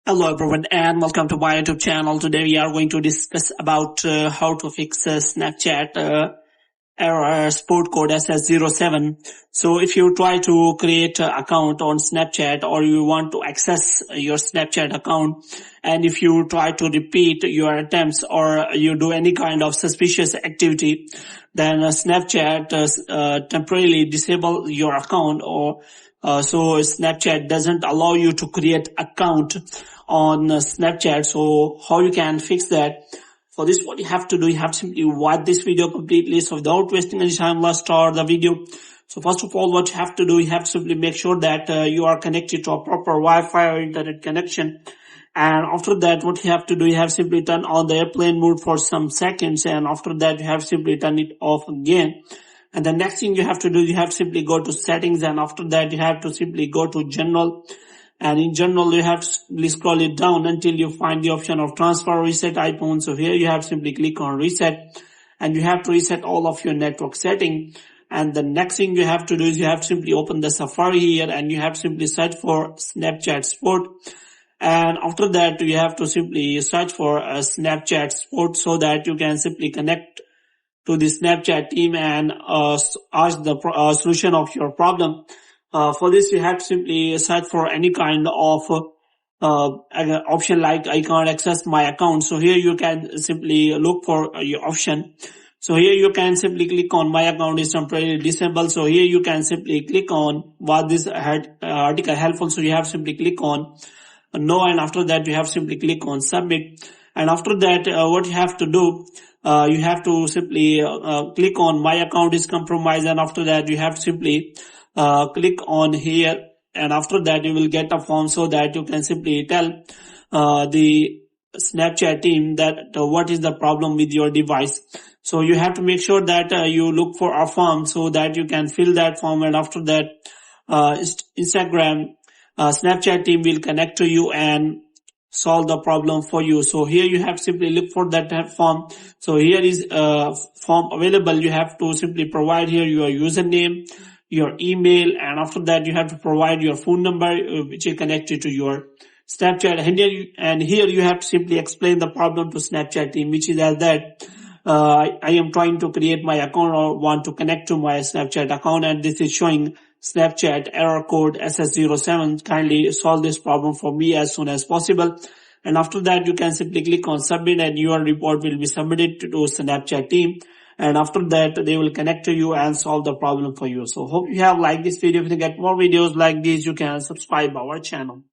Hello everyone and welcome to my YouTube channel. Today we are going to discuss about how to fix Snapchat error sport code ss07. So if you try to create an account on Snapchat or you want to access your Snapchat account, and if you try to repeat your attempts or you do any kind of suspicious activity, then Snapchat temporarily disable your account, or so Snapchat doesn't allow you to create account on Snapchat. So how you can fix that? For this, what you have to do, you have to simply watch this video completely. So without wasting any time, let's start the video. So first of all, what you have to do, you have to simply make sure that you are connected to a proper Wi-Fi or internet connection. And after that, what you have to do, you have simply turn on the airplane mode for some seconds. And after that, you have simply turn it off again. And the next thing you have to do, you have to simply go to settings. And after that, you have to simply go to general. And in general, you have to simply scroll it down until you find the option of transfer reset iPhone. So here you have to simply click on reset, and you have to reset all of your network setting. And the next thing you have to do is you have to simply open the Safari here, and you have to simply search for Snapchat Sport. And after that, you have to simply search for Snapchat Sport so that you can simply connect to the Snapchat team and ask the solution of your problem. For this, you have to simply search for any kind of option like I can't access my account. So here you can simply look for your option. So here you can simply click on my account is temporarily disabled. So here you can simply click on was this article helpful. So you have to simply click on no, and after that you have to simply click on submit. And after that, what you have to do, you have to simply click on my account is compromised, and after that you have to simply click on here, and after that you will get a form so that you can simply tell the Snapchat team that what is the problem with your device. So you have to make sure that you look for a form so that you can fill that form, and after that Snapchat team will connect to you and solve the problem for you. So here you have to simply look for that form. So here is a form available. You have to simply provide here your username, your email, and after that you have to provide your phone number which is connected to your Snapchat. And here you have to simply explain the problem to Snapchat team, which is that I am trying to create my account or want to connect to my Snapchat account, and this is showing Snapchat error code ss07. Kindly solve this problem for me as soon as possible. And after that, you can simply click on submit, and your report will be submitted to Snapchat team. And after that, they will connect to you and solve the problem for you. So hope you have liked this video. If you get more videos like this, you can subscribe our channel.